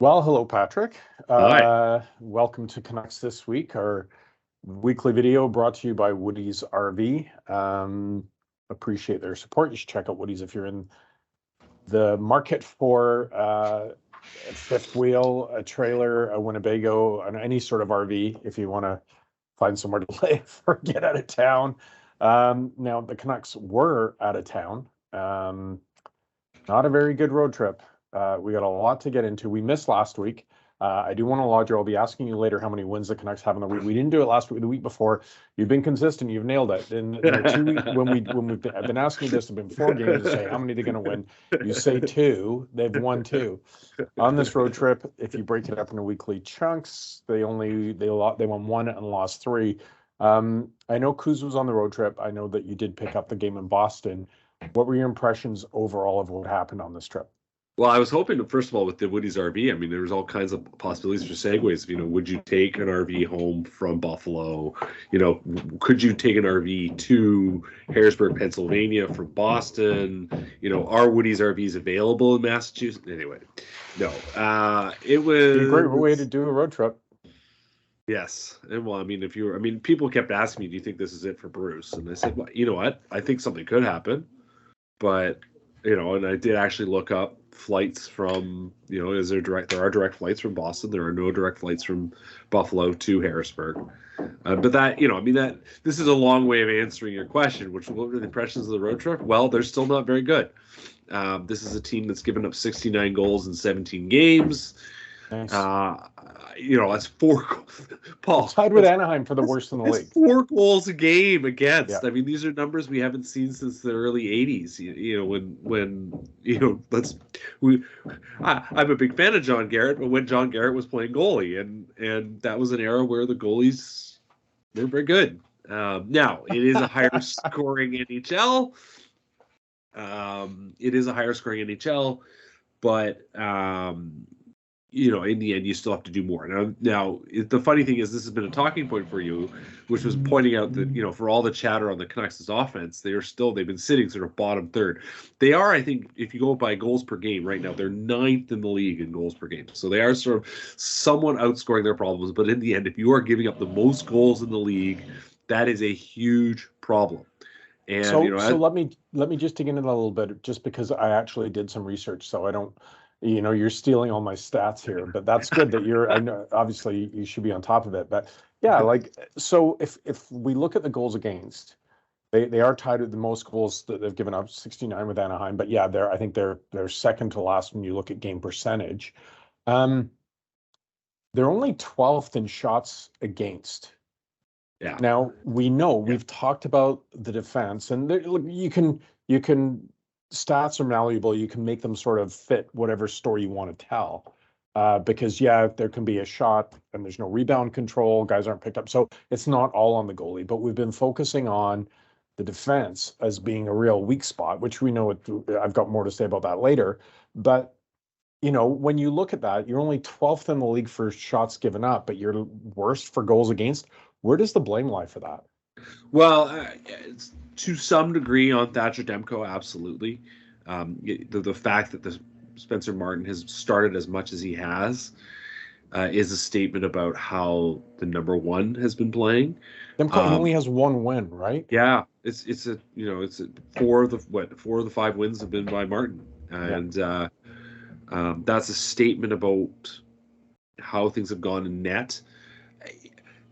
Well, hello, Patrick. Hi. Welcome to Canucks This Week, our weekly video brought to you by Woody's RV. Appreciate their support. You should check out Woody's if you're in the market for a fifth wheel, a trailer, a Winnebago, and any sort of RV if you want to find somewhere to live or get out of town. Now, the Canucks were out of town. Not a very good road trip. We got a lot to get into. We missed last week. I do want to lodge. I'll be asking you later how many wins the Canucks have in the week. We didn't do it last week. The week before, you've been consistent. You've nailed it. In the 2 weeks I've been asking you this. There've been 4 games to say how many they're going to win. You say 2. They've won 2 on this road trip. If you break it up into weekly chunks, they won 1 and lost 3. I know Kuz was on the road trip. I know that you did pick up the game in Boston. What were your impressions overall of what happened on this trip? Well, I was hoping, first of all, with the Woody's RV, I mean, there was all kinds of possibilities for segues. Would you take an RV home from Buffalo? Could you take an RV to Harrisburg, Pennsylvania from Boston? Are Woody's RVs available in Massachusetts? Anyway, no. It was a great way to do a road trip. Yes. And well, people kept asking me, do you think this is it for Bruce? And I said, well, you know what? I think something could happen. But, and I did actually look up flights from, there are direct flights from Boston. There are no direct flights from Buffalo to Harrisburg. But that, this is a long way of answering your question, what were the impressions of the road trip? Well, they're still not very good. This is a team that's given up 69 goals in 17 games. Nice. That's 4 goals. Paul, it's tied with Anaheim for the worst in the league. 4 goals a game against. Yeah. I mean, these are numbers we haven't seen since the early 80s. I'm a big fan of John Garrett, but when John Garrett was playing goalie, and that was an era where the goalies were very good. Now it is a higher scoring NHL. But in the end, you still have to do more. Now, the funny thing is, this has been a talking point for you, which was pointing out that, for all the chatter on the Canucks' offense, they've been sitting sort of bottom third. They are, I think, if you go by goals per game right now, they're 9th in the league in goals per game. So they are sort of somewhat outscoring their problems. But in the end, if you are giving up the most goals in the league, that is a huge problem. And so let me just dig into that a little bit, just because I actually did some research, so I don't. You're stealing all my stats here, but that's good that I know, obviously you should be on top of it. But yeah, so if we look at the goals against, they are tied with the most goals that they've given up, 69 with Anaheim. But yeah, I think they're second to last when you look at game percentage. They're only 12th in shots against. Yeah. Now we know we've talked about the defense, and you can. Stats are malleable. You can make them sort of fit whatever story you want to tell. Because, there can be a shot and there's no rebound control. Guys aren't picked up. So it's not all on the goalie. But we've been focusing on the defense as being a real weak spot, which we know I've got more to say about that later. But, when you look at that, you're only 12th in the league for shots given up, but you're worst for goals against. Where does the blame lie for that? Well, to some degree on Thatcher Demko, absolutely. The fact that the Spencer Martin has started as much as he has is a statement about how the number one has been playing. Demko only has 1 win, right? Yeah, it's 4 of the 5 wins have been by Martin, and that's a statement about how things have gone in net.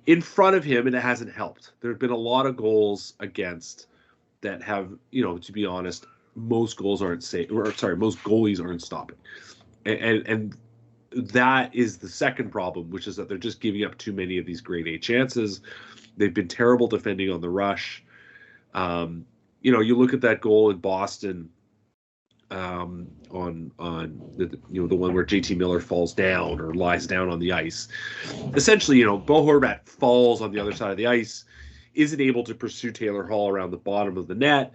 In front of him, and it hasn't helped. There have been a lot of goals against that have, to be honest, most goals aren't most goalies aren't stopping. And that is the second problem, which is that they're just giving up too many of these grade A chances. They've been terrible defending on the rush. You look at that goal in Boston, on the one where JT Miller falls down or lies down on the ice. Essentially, Bo Horvat falls on the other side of the ice, isn't able to pursue Taylor Hall around the bottom of the net.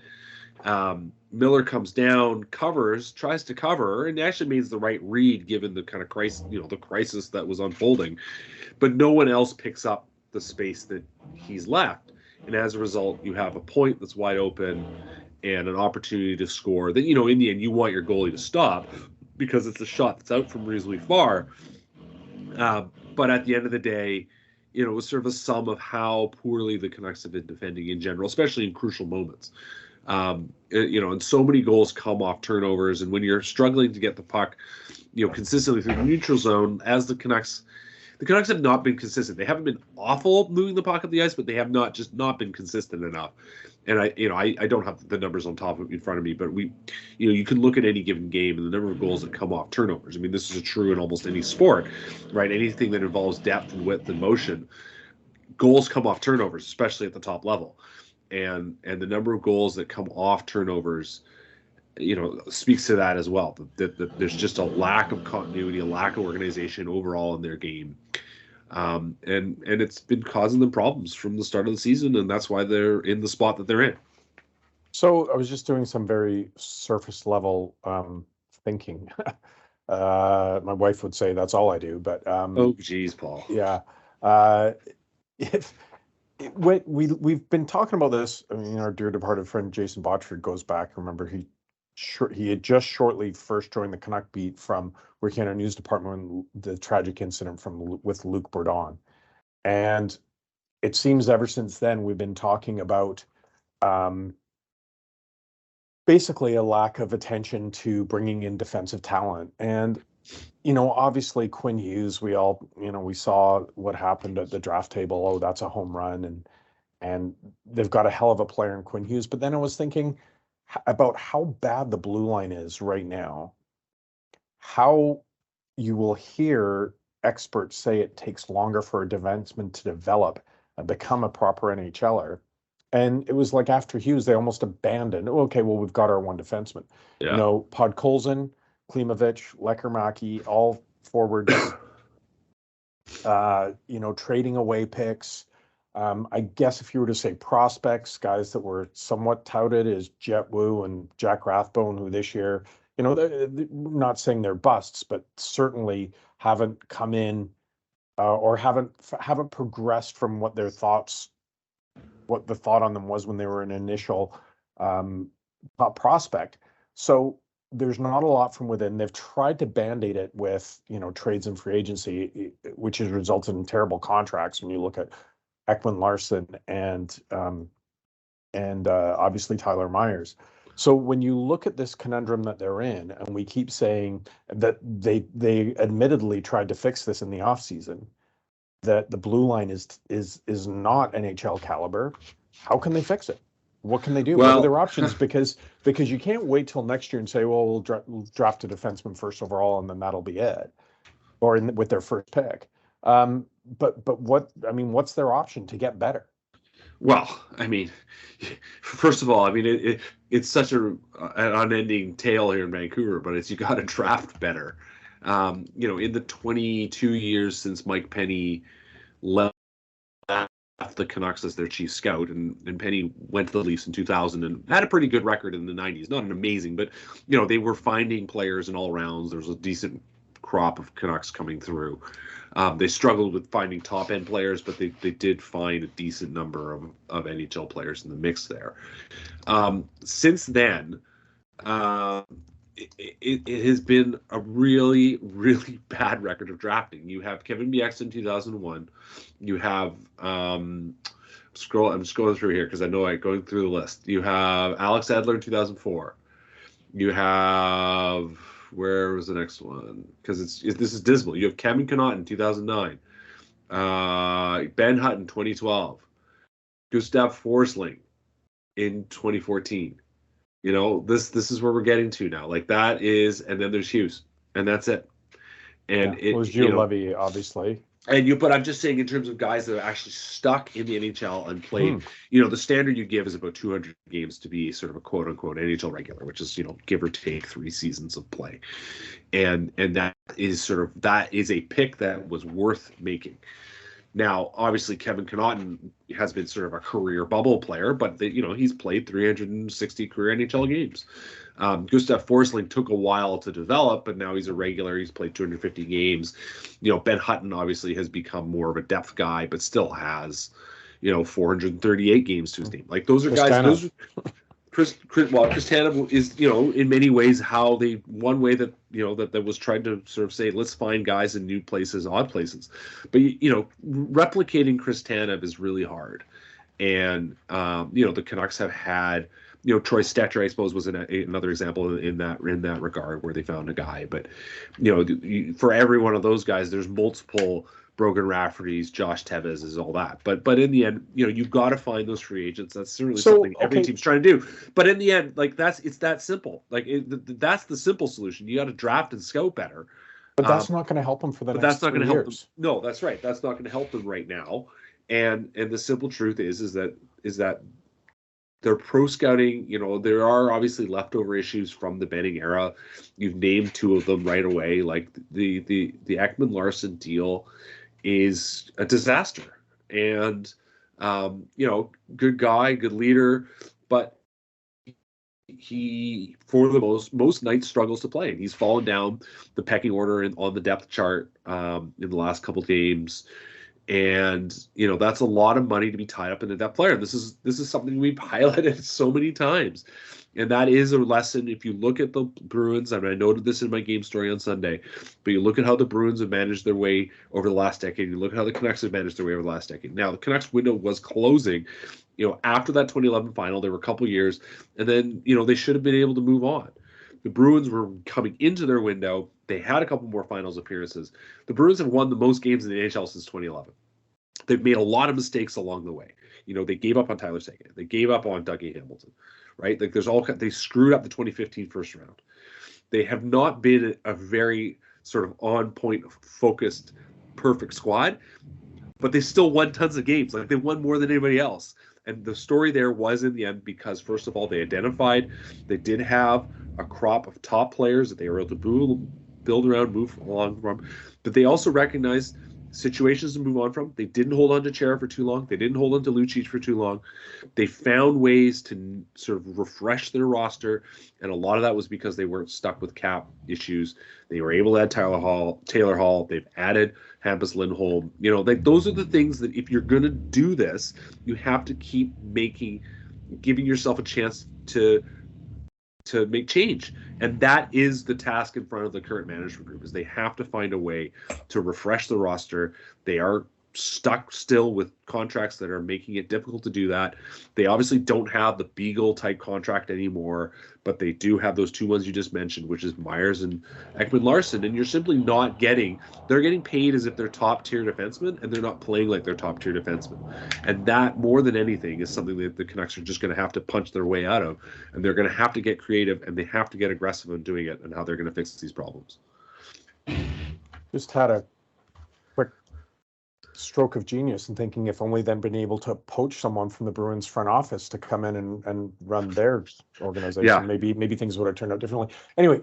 Miller comes down, tries to cover, and actually makes the right read given the kind of crisis that was unfolding. But no one else picks up the space that he's left. And as a result, you have a point that's wide open and an opportunity to score that, in the end, you want your goalie to stop. because it's a shot that's out from reasonably far. But at the end of the day, it was sort of a sum of how poorly the Canucks have been defending in general, especially in crucial moments. And so many goals come off turnovers, and when you're struggling to get the puck, consistently through the neutral zone, as the Canucks have not been consistent. They haven't been awful moving the puck up the ice, but they have not been consistent enough. And I don't have the numbers on top in front of me, but you can look at any given game and the number of goals that come off turnovers. I mean, this is true in almost any sport, right? Anything that involves depth and width and motion, goals come off turnovers, especially at the top level. And the number of goals that come off turnovers, speaks to that as well. That there's just a lack of continuity, a lack of organization overall in their game. And it's been causing them problems from the start of the season, and that's why they're in the spot that they're in. So I was just doing some very surface level thinking. My wife would say that's all I do, but oh geez, Paul. Yeah. We've been talking about this. I mean, our dear departed friend Jason Botchford goes back. Remember, he had just shortly first joined the Canuck beat from working in our news department when the tragic incident with Luc Bourdon. And it seems ever since then we've been talking about basically a lack of attention to bringing in defensive talent. And, obviously Quinn Hughes, we saw what happened at the draft table. Oh, that's a home run. And they've got a hell of a player in Quinn Hughes. But then I was thinking about how bad the blue line is right now, how you will hear experts say it takes longer for a defenseman to develop and become a proper NHLer. And it was like after Hughes, they almost abandoned. Okay, well, we've got our one defenseman. Yeah. Podkolzin, Klimovich, Lekermaki, all forwards, trading away picks. I guess if you were to say prospects, guys that were somewhat touted as Jet Wu and Jack Rathbone, who this year, they're not saying they're busts, but certainly haven't come in or haven't progressed from what the thought on them was when they were an initial top prospect. So there's not a lot from within. They've tried to band-aid it with, trades and free agency, which has resulted in terrible contracts when you look at Ekman Larson and obviously Tyler Myers. So when you look at this conundrum that they're in, and we keep saying that they admittedly tried to fix this in the offseason, that the blue line is not NHL caliber, how can they fix it? What can they do? What are their options? Because you can't wait till next year and say, well, we'll draft a defenseman first overall and then that'll be it, or with their first pick. But what's their option to get better? Well, I mean, first of all, I mean, it's such an unending tale here in Vancouver, but you got to draft better. In the 22 years since Mike Penny left the Canucks as their chief scout, and Penny went to the Leafs in 2000 and had a pretty good record in the 90s. Not an amazing, but, they were finding players in all rounds. There was a decent crop of Canucks coming through. They struggled with finding top-end players, but they did find a decent number of NHL players in the mix there. Since then, it has been a really, really bad record of drafting. You have Kevin Bieksa in 2001. You have I'm scrolling through here because I know I'm going through the list. You have Alex Edler in 2004. You have, where was the next one? Because this is dismal. You have Kevin Connaughton in 2009. Ben Hutton 2012. Gustav Forsling in 2014. This is where we're getting to now. Like that is, and then there's Hughes, and that's it. And it was Gio Levy, obviously. But I'm just saying in terms of guys that are actually stuck in the NHL and played, the standard you give is about 200 games to be sort of a quote unquote NHL regular, which is, give or take 3 seasons of play. And that is a pick that was worth making. Now, obviously, Kevin Connaughton has been sort of a career bubble player, but he's played 360 career NHL games. Gustav Forsling took a while to develop, but now he's a regular. He's played 250 games. Ben Hutton obviously has become more of a depth guy, but still has, 438 games to his name. Like those are guys. Chris Tanev is, in many ways one way that, that was trying to sort of say, let's find guys in new places, odd places. But, replicating Chris Tanev is really hard. And, the Canucks have had, Troy Stecher, I suppose, was another example in that regard where they found a guy. But, for every one of those guys, there's multiple Brogan Rafferty's, Josh Tevez is all that. But in the end, you've got to find those free agents. That's certainly something every team's trying to do. But in the end, it's that simple. That's the simple solution. You got to draft and scout better. But that's not going to help them for the next 3 years. That's not going to help them. No, that's right. That's not going to help them right now. And the simple truth is that their pro scouting, there are obviously leftover issues from the Benning era. You've named 2 of them right away. Like the Ekman-Larsson deal is a disaster. And good guy, good leader, but he for the most nights struggles to play. He's fallen down the pecking order on the depth chart in the last couple of games. And that's a lot of money to be tied up in a depth player. This is something we've highlighted so many times, and that is a lesson. If you look at the Bruins, I noted this in my game story on Sunday, but you look at how the Bruins have managed their way over the last decade. You look at how the Canucks have managed their way over the last decade. Now the Canucks window was closing. After that 2011 final, there were a couple years, and then they should have been able to move on. The Bruins were coming into their window. They had a couple more finals appearances. The Bruins have won the most games in the NHL since 2011. They've made a lot of mistakes along the way. They gave up on Tyler Seguin. They gave up on Dougie Hamilton, right? They screwed up the 2015 first round. They have not been a very sort of on point, focused, perfect squad, but they still won tons of games. They won more than anybody else. And the story there was in the end because, first of all, they did have a crop of top players that they were able to build around, move along from, but they also recognized situations to move on from. They didn't hold on to Chara for too long. They didn't hold on to Lucic for too long. They found ways to sort of refresh their roster, and a lot of that was because they weren't stuck with cap issues. They were able to add Taylor Hall. They've added Hampus Lindholm. Those are the things that if you're going to do this, you have to keep giving yourself a chance to make change. And that is the task in front of the current management group, is they have to find a way to refresh the roster. They are stuck still with contracts that are making it difficult to do that. They obviously don't have the Beagle type contract anymore, but they do have those 2 ones you just mentioned, which is Myers and Ekman-Larsson, and you're simply not they're getting paid as if they're top tier defensemen, and they're not playing like they're top tier defensemen. And that, more than anything, is something that the Canucks are just going to have to punch their way out of, and they're going to have to get creative, and they have to get aggressive in doing it, and how they're going to fix these problems. Just had a quick stroke of genius and thinking if only they'd been able to poach someone from the Bruins front office to come in and run their organization, maybe things would have turned out differently. Anyway,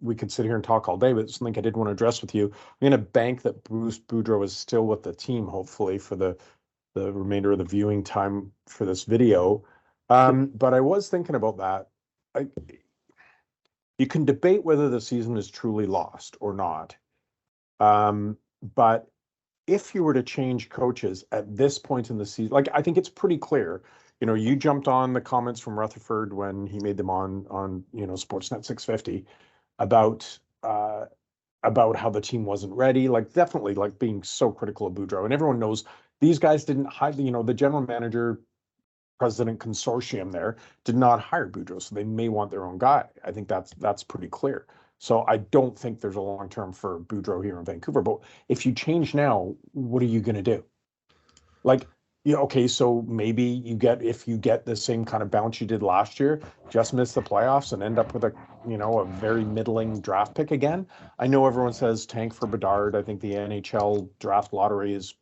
we could sit here and talk all day, but something I did want to address with you. I'm going to bank that Bruce Boudreau is still with the team, hopefully, for the remainder of the viewing time for this video. But I was thinking about that. You can debate whether the season is truly lost or not. But if you were to change coaches at this point in the season, I think it's pretty clear. You jumped on the comments from Rutherford when he made them on Sportsnet 650 about how the team wasn't ready. Definitely being so critical of Boudreau, and everyone knows these guys didn't hire. The general manager, president consortium there did not hire Boudreau, so they may want their own guy. I think that's pretty clear. So I don't think there's a long term for Boudreau here in Vancouver. But if you change now, what are you going to do? Okay, so maybe if you get the same kind of bounce you did last year, just miss the playoffs and end up with a very middling draft pick again. I know everyone says tank for Bedard. I think the NHL draft lottery is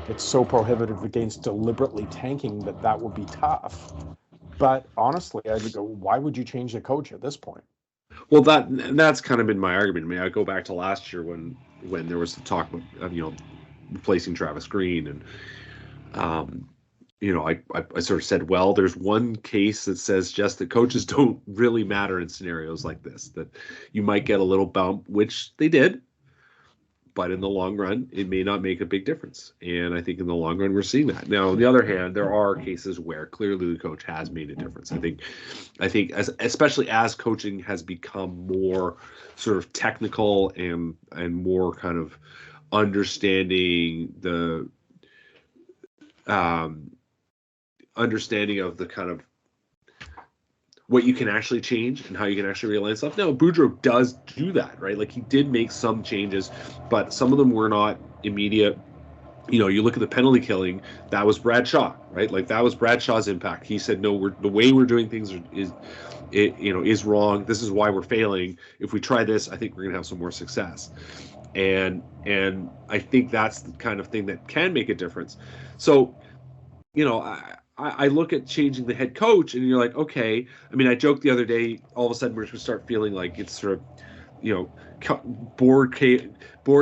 it's so prohibitive against deliberately tanking that would be tough. But honestly, I would go, why would you change the coach at this point? Well, that's kind of been my argument. I go back to last year when there was the talk of replacing Travis Green, and I sort of said, well, there's one case that says just that coaches don't really matter in scenarios like this, that you might get a little bump, which they did. but in the long run, it may not make a big difference. And I think in the long run, we're seeing that. Now, on the other hand, there are cases where clearly the coach has made a difference. I think especially as coaching has become more sort of technical and more kind of understanding of the kind of what you can actually change and how you can actually realign stuff. Now, Boudreau does do that, right? Like, he did make some changes, but some of them were not immediate. You know, you look at the penalty killing, that was Brad Shaw, right? Like, that was Brad Shaw's impact. He said, no, the way we're doing things is wrong. This is why we're failing. If we try this, I think we're going to have some more success. And I think that's the kind of thing that can make a difference. So, you know, I look at changing the head coach, and you're like, okay. I mean, I joked the other day, all of a sudden we're going to start feeling like it's sort of, you know, bored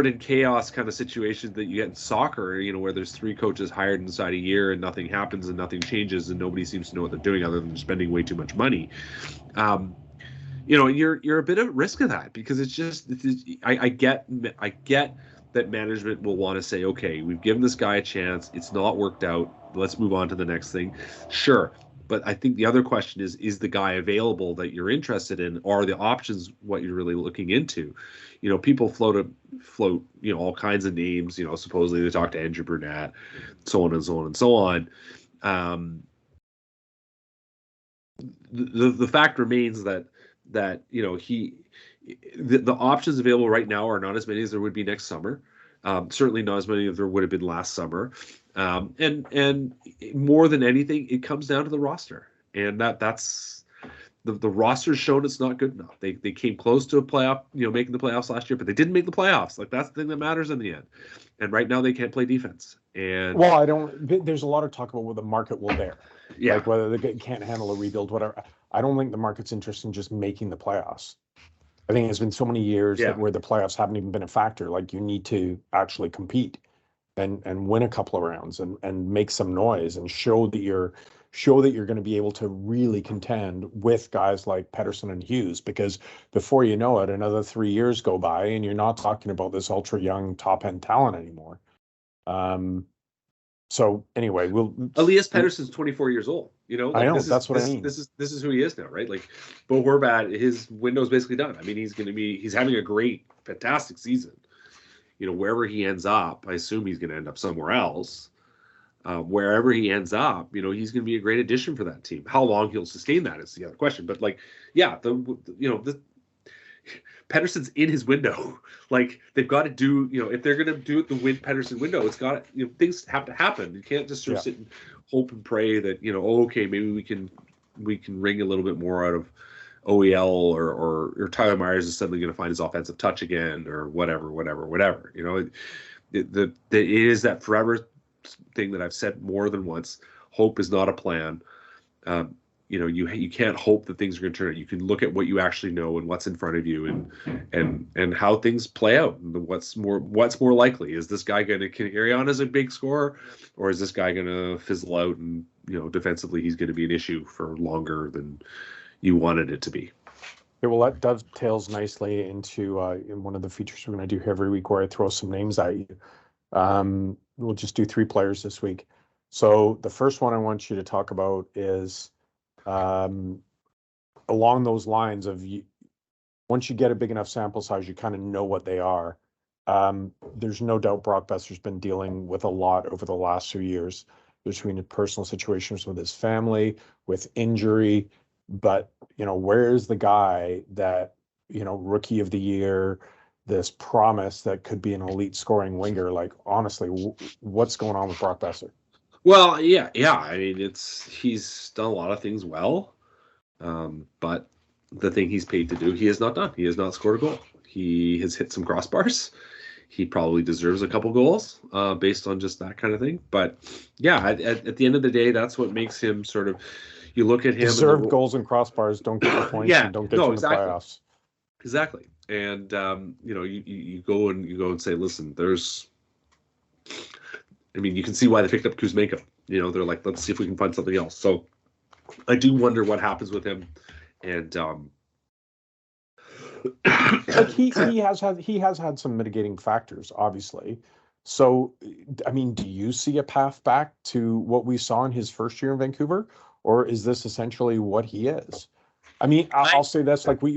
and chaos kind of situation that you get in soccer, you know, where there's 3 coaches hired inside a year and nothing happens and nothing changes and nobody seems to know what they're doing other than spending way too much money. You know, you're a bit at risk of that, because I get that management will want to say, okay, we've given this guy a chance. It's not worked out. Let's move on to the next thing. Sure. But I think the other question is the guy available that you're interested in? Are the options what you're really looking into? You know, people float, you know, all kinds of names, you know, supposedly they talk to Andrew Burnett, so on and so on and so on. The fact remains that, you know, the options available right now are not as many as there would be next summer. Certainly not as many as there would have been last summer. And more than anything, it comes down to the roster, and that's the roster's shown it's not good enough. They came close to a playoff, you know, making the playoffs last year, but they didn't make the playoffs. Like, that's the thing that matters in the end. And right now they can't play defense. And there's a lot of talk about what the market will bear. Yeah. Like whether they can't handle a rebuild, whatever. I don't think the market's interested in just making the playoffs. I think it's been so many years where the playoffs haven't even been a factor. Like, you need to actually compete and win a couple of rounds and make some noise and show that you're going to be able to really contend with guys like Patterson and Hughes, because before you know it, another 3 years go by and you're not talking about this ultra young top end talent anymore. So anyway, Elias Pettersson's 24 years old. You know, like, I know, that's what I mean. This is who he is now, right? Like, Bo Horvat, his window's basically done. I mean, he's having a great, fantastic season. You know, wherever he ends up, I assume he's going to end up somewhere else. Wherever he ends up, you know, he's going to be a great addition for that team. How long he'll sustain that is the other question. But, like, yeah, Pettersson's in his window. Like, they've got to do, you know, if they're going to do it the Pettersson window, it's got to, you know, things have to happen. You can't just sort of sit and hope and pray that, you know, okay, maybe we can wring a little bit more out of OEL or Tyler Myers is suddenly going to find his offensive touch again, or whatever. You know, it is that forever thing that I've said more than once. Hope is not a plan. You know, you can't hope that things are going to turn out. You can look at what you actually know and what's in front of you, and how things play out. And what's more likely? Is this guy going to carry on as a big scorer, or is this guy going to fizzle out and, you know, defensively he's going to be an issue for longer than you wanted it to be? Yeah, well, that dovetails nicely into in one of the features we're going to do here every week, where I throw some names at you. We'll just do 3 players this week. So the first one I want you to talk about is along those lines of once you get a big enough sample size, you kind of know what they are. There's no doubt Brock Boeser's been dealing with a lot over the last few years, between personal situations with his family, with injury. But, you know, where's the guy that, you know, rookie of the year, this promise that could be an elite scoring winger? Like, honestly, what's going on with Brock Boeser? Well, yeah. I mean, he's done a lot of things well, but the thing he's paid to do, he has not done. He has not scored a goal. He has hit some crossbars. He probably deserves a couple goals based on just that kind of thing. But yeah, at the end of the day, that's what makes him sort of. You look at him. Deserved goals and crossbars don't get the points. And don't get to the playoffs. Exactly. And you know, you go and say, listen, I mean, you can see why they picked up Kuzmenko. You know, they're like, let's see if we can find something else. So I do wonder what happens with him. And Like he has had some mitigating factors, obviously. So, I mean, do you see a path back to what we saw in his first year in Vancouver, or is this essentially what he is? I mean, I'll say this: like we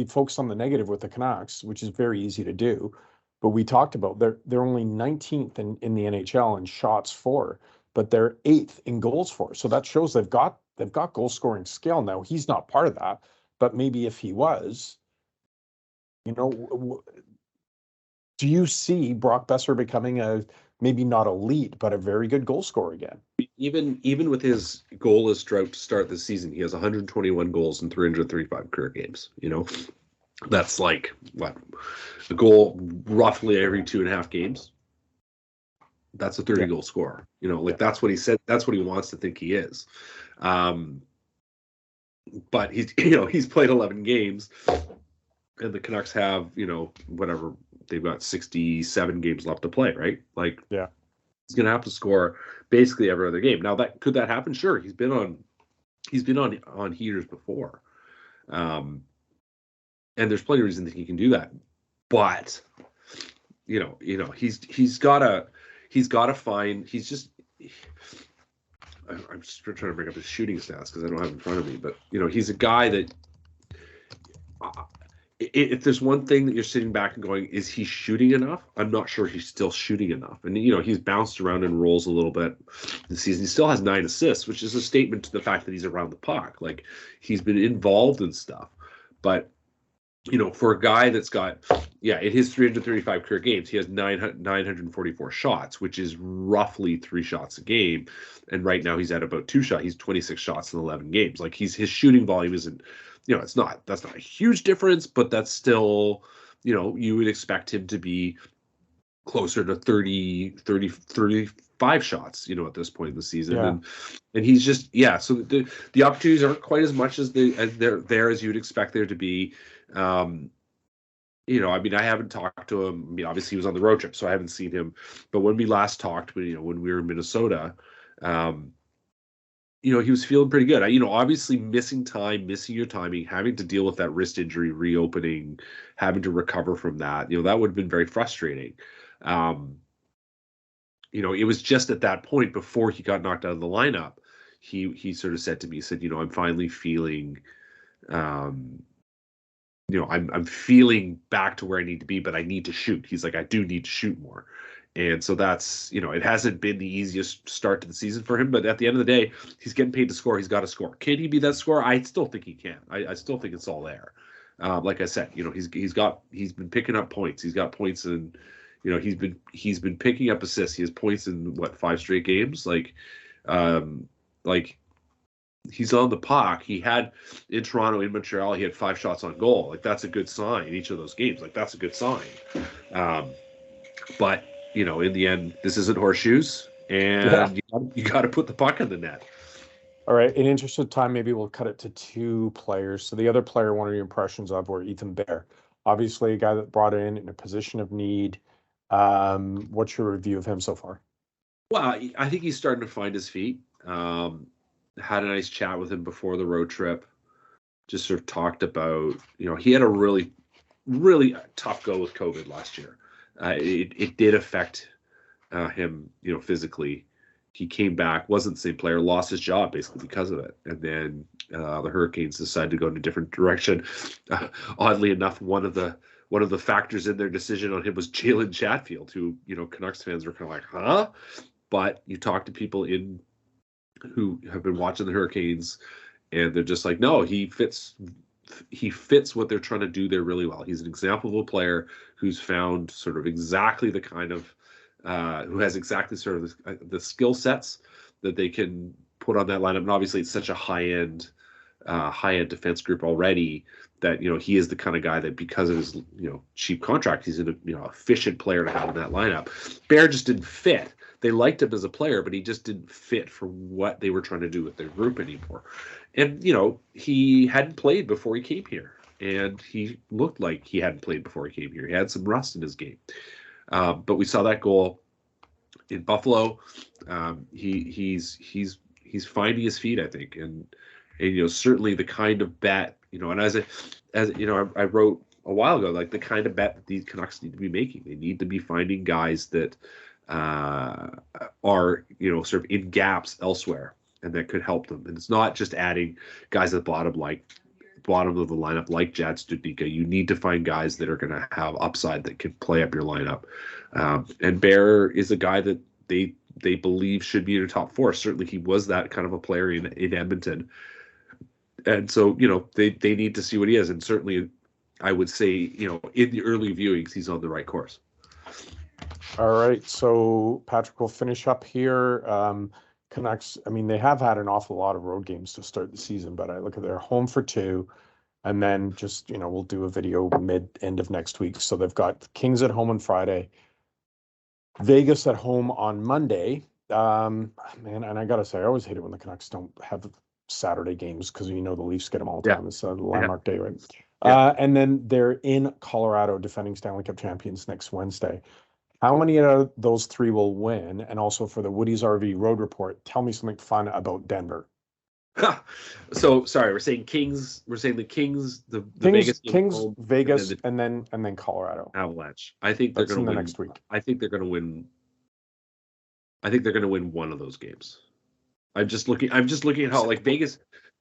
focus on the negative with the Canucks, which is very easy to do, but we talked about they're only 19th in the NHL in shots for, but they're 8th in goals for. So that shows they've got goal scoring skill. Now he's not part of that, but maybe if he was, do you see Brock Boeser becoming maybe not elite, but a very good goal scorer again? Even with his goalless drought to start this season, he has 121 goals in 335 career games. That's like what, a goal roughly every 2.5 games. That's a 30 goal scorer. That's what he said. That's what he wants to think he is. But he's played 11 games, and the Canucks have whatever. They've got 67 games left to play, right? He's going to have to score basically every other game. Now, could that happen? Sure. He's been on heaters before, and there's plenty of reason that he can do that. But he's got to find. I'm just trying to bring up his shooting stats because I don't have it in front of me. But he's a guy that. If there's one thing that you're sitting back and going, is he shooting enough? I'm not sure he's still shooting enough. And, he's bounced around in roles a little bit this season. He still has 9 assists, which is a statement to the fact that he's around the puck. Like, he's been involved in stuff. But, for a guy that's got, in his 335 career games, he has 944 shots, which is roughly 3 shots a game. And right now he's at about 2 shots. He's 26 shots in 11 games. Like, his shooting volume isn't, that's not a huge difference, but that's still, you would expect him to be closer to 35 shots, at this point in the season. Yeah. And he's just, so the opportunities aren't quite as much as they're there as you'd expect there to be. I I haven't talked to him. I mean, obviously he was on the road trip, so I haven't seen him. But when we last talked, when we were in Minnesota, he was feeling pretty good. Obviously missing your timing, having to deal with that wrist injury, reopening, having to recover from that, that would have been very frustrating. It was just at that point before he got knocked out of the lineup, he sort of said to me, he said, I'm finally feeling, I'm feeling back to where I need to be, but I need to shoot. He's like, I do need to shoot more. And so that's, it hasn't been the easiest start to the season for him, but at the end of the day, he's getting paid to score. He's got to score. Can he be that scorer? I still think he can. I still think it's all there. Like I said, he's been picking up points. He's got points in, he's been picking up assists. He has points in 5 straight games. He's on the puck. He had in Toronto, in Montreal, he had 5 shots on goal. Like, that's a good sign in each of those games. Like, that's a good sign. But in the end, this isn't horseshoes, and you got to put the puck in the net. All right. In interest of time, maybe we'll cut it to 2 players. So the other player, one of your impressions of, were Ethan Bear. Obviously, a guy that brought in a position of need. What's your review of him so far? Well, I think he's starting to find his feet. Had a nice chat with him before the road trip. Just sort of talked about, he had a really, really tough go with COVID last year. It did affect him, physically. He came back, wasn't the same player, lost his job basically because of it. And then the Hurricanes decided to go in a different direction. Oddly enough, one of the factors in their decision on him was Jalen Chatfield, who, Canucks fans were kind of like, huh? But you talk to people who have been watching the Hurricanes, and they're just like, no, he fits what they're trying to do there really well. He's an example of a player who's found sort of exactly the kind of who has exactly sort of the skill sets that they can put on that lineup. And obviously it's such a high-end defense group already that, he is the kind of guy that, because of his, cheap contract, he's an efficient player to have in that lineup. Bear just didn't fit. They liked him as a player, but he just didn't fit for what they were trying to do with their group anymore. And, he hadn't played before he came here, and he looked like he hadn't played before he came here. He had some rust in his game. But we saw that goal in Buffalo. He's finding his feet, I think. And certainly the kind of bet And as I wrote a while ago, like the kind of bet that these Canucks need to be making. They need to be finding guys that are sort of in gaps elsewhere and that could help them. And it's not just adding guys at the bottom of the lineup like Jad Studnicka. You need to find guys that are going to have upside that can play up your lineup. And Bear is a guy that they believe should be in the top four. Certainly, he was that kind of a player in Edmonton. And so, they need to see what he is. And certainly, I would say, in the early viewings, he's on the right course. All right. So, Patrick, will finish up here. Canucks, I mean, they have had an awful lot of road games to start the season, but I look at their home for 2, and then just, we'll do a video end of next week. So they've got the Kings at home on Friday, Vegas at home on Monday. Man, and I got to say, I always hate it when the Canucks don't have Saturday games because the Leafs get them all the time. It's a landmark day, right? Yeah. And then they're in Colorado, defending Stanley Cup champions, next Wednesday. How many of those 3 will win? And also for the Woody's RV Road Report, tell me something fun about Denver. So sorry, we're saying Kings. We're saying the Kings, the Kings, Vegas, and then Colorado Avalanche. I think they're going to win next week. I think they're going to win. I think they're going to win one of those games. I'm just looking at how like Vegas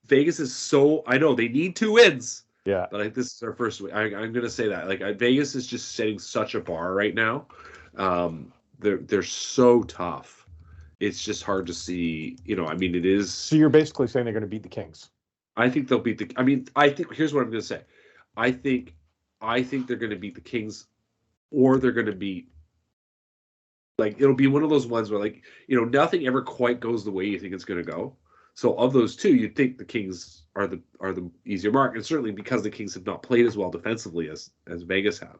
is so. I know they need 2 wins. Yeah, but this is our first week. I'm going to say that Vegas is just setting such a bar right now. They're so tough. It's just hard to see, it is. So you're basically saying they're going to beat the Kings. I think they'll beat here's what I'm going to say. I think they're going to beat the Kings, or they're going to beat, it'll be one of those ones where nothing ever quite goes the way you think it's going to go. So of those 2, you'd think the Kings are the easier mark, and certainly because the Kings have not played as well defensively as Vegas have.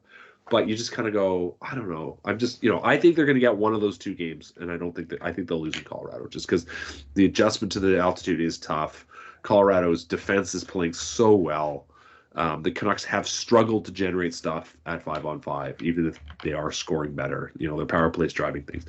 But you just kind of go, I don't know. I'm just, I think they're going to get one of those 2 games, and I think they'll lose in Colorado just because the adjustment to the altitude is tough. Colorado's defense is playing so well. The Canucks have struggled to generate stuff at 5-on-5, even if they are scoring better. Their power play is driving things.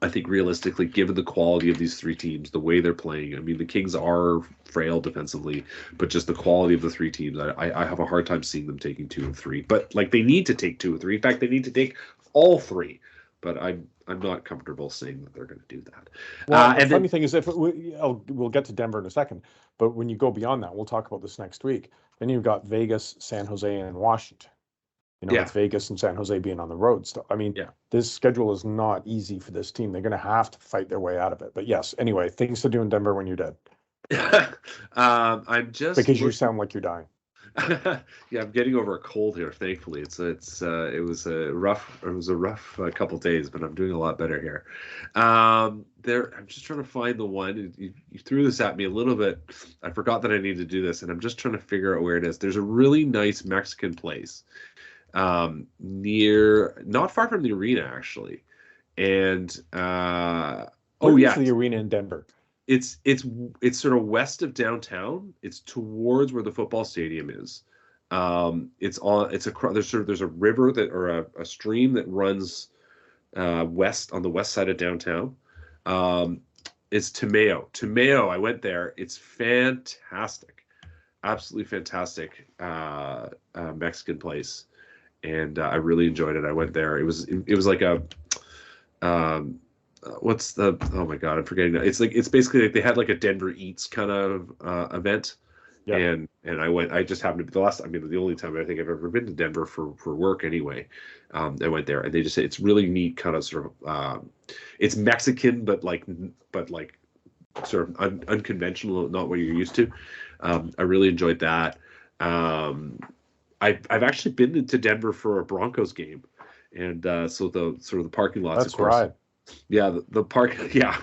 I think realistically, given the quality of these 3 teams, the way they're playing, the Kings are frail defensively, but just the quality of the 3 teams, I have a hard time seeing them taking 2 of 3. But they need to take 2 of 3. In fact, they need to take all 3. But I'm not comfortable saying that they're going to do that. Well, the funny thing is, we'll get to Denver in a second, but when you go beyond that, we'll talk about this next week. Then you've got Vegas, San Jose, and Washington. With Vegas and San Jose being on the road stuff. This schedule is not easy for this team. They're going to have to fight their way out of it. But yes, anyway, things to do in Denver when you're dead. I'm just because you sound like you're dying. Yeah, I'm getting over a cold here. Thankfully, it was a rough couple days, but I'm doing a lot better here. I'm just trying to find the one. You threw this at me a little bit. I forgot that I needed to do this, and I'm just trying to figure out where it is. There's a really nice Mexican place not far from the arena actually, and the arena in Denver. It's sort of west of downtown. It's towards where the football stadium is. There's a river or a stream that runs west on the west side of downtown. It's Tomeo. I went there. It's fantastic, absolutely fantastic Mexican place. And I really enjoyed it. I went there. It was like a what's the, oh my god, I'm forgetting that. It's basically like they had like a Denver Eats kind of event. Yeah. And I went. I just happened to be the only time I think I've ever been to Denver for work anyway. I went there, and they just say it's really neat, kind of sort of. It's Mexican, but sort of unconventional, not what you're used to. I really enjoyed that. I've actually been to Denver for a Broncos game, and so the parking lots. That's of course. Right. Yeah, the park. Yeah,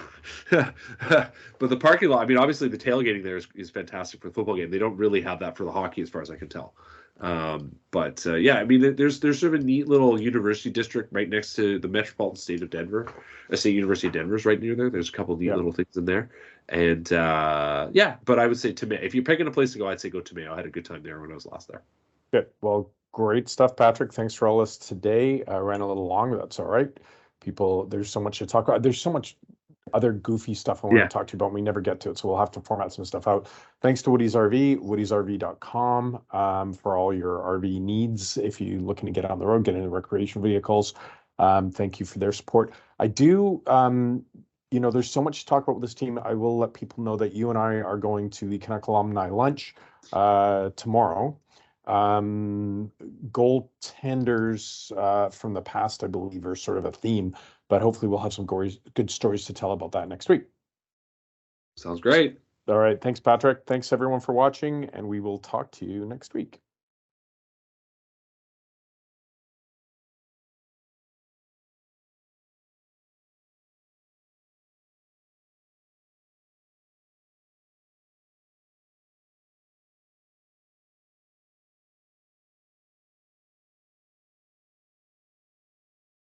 but the parking lot. Obviously the tailgating there is fantastic for the football game. They don't really have that for the hockey, as far as I can tell. Yeah, there's sort of a neat little university district right next to the Metropolitan State of Denver. I say University of Denver is right near there. There's a couple of neat little things in there, and but I would say Tomeo. If you're picking a place to go, I'd say go Tomeo. I had a good time there when I was last there. Good. Well, great stuff, Patrick. Thanks for all this today. I ran a little long, but that's all right. People, there's so much to talk about. There's so much other goofy stuff I want to talk to you about. We never get to it, so we'll have to format some stuff out. Thanks to Woody's RV, woodysrv.com, for all your RV needs. If you're looking to get on the road, get into recreation vehicles, thank you for their support. I do, there's so much to talk about with this team. I will let people know that you and I are going to the Canuck alumni lunch tomorrow. Goaltenders from the past, I believe, are sort of a theme, but hopefully we'll have some good stories to tell about that next week. Sounds great. All right. Thanks, Patrick. Thanks, everyone, for watching, and we will talk to you next week.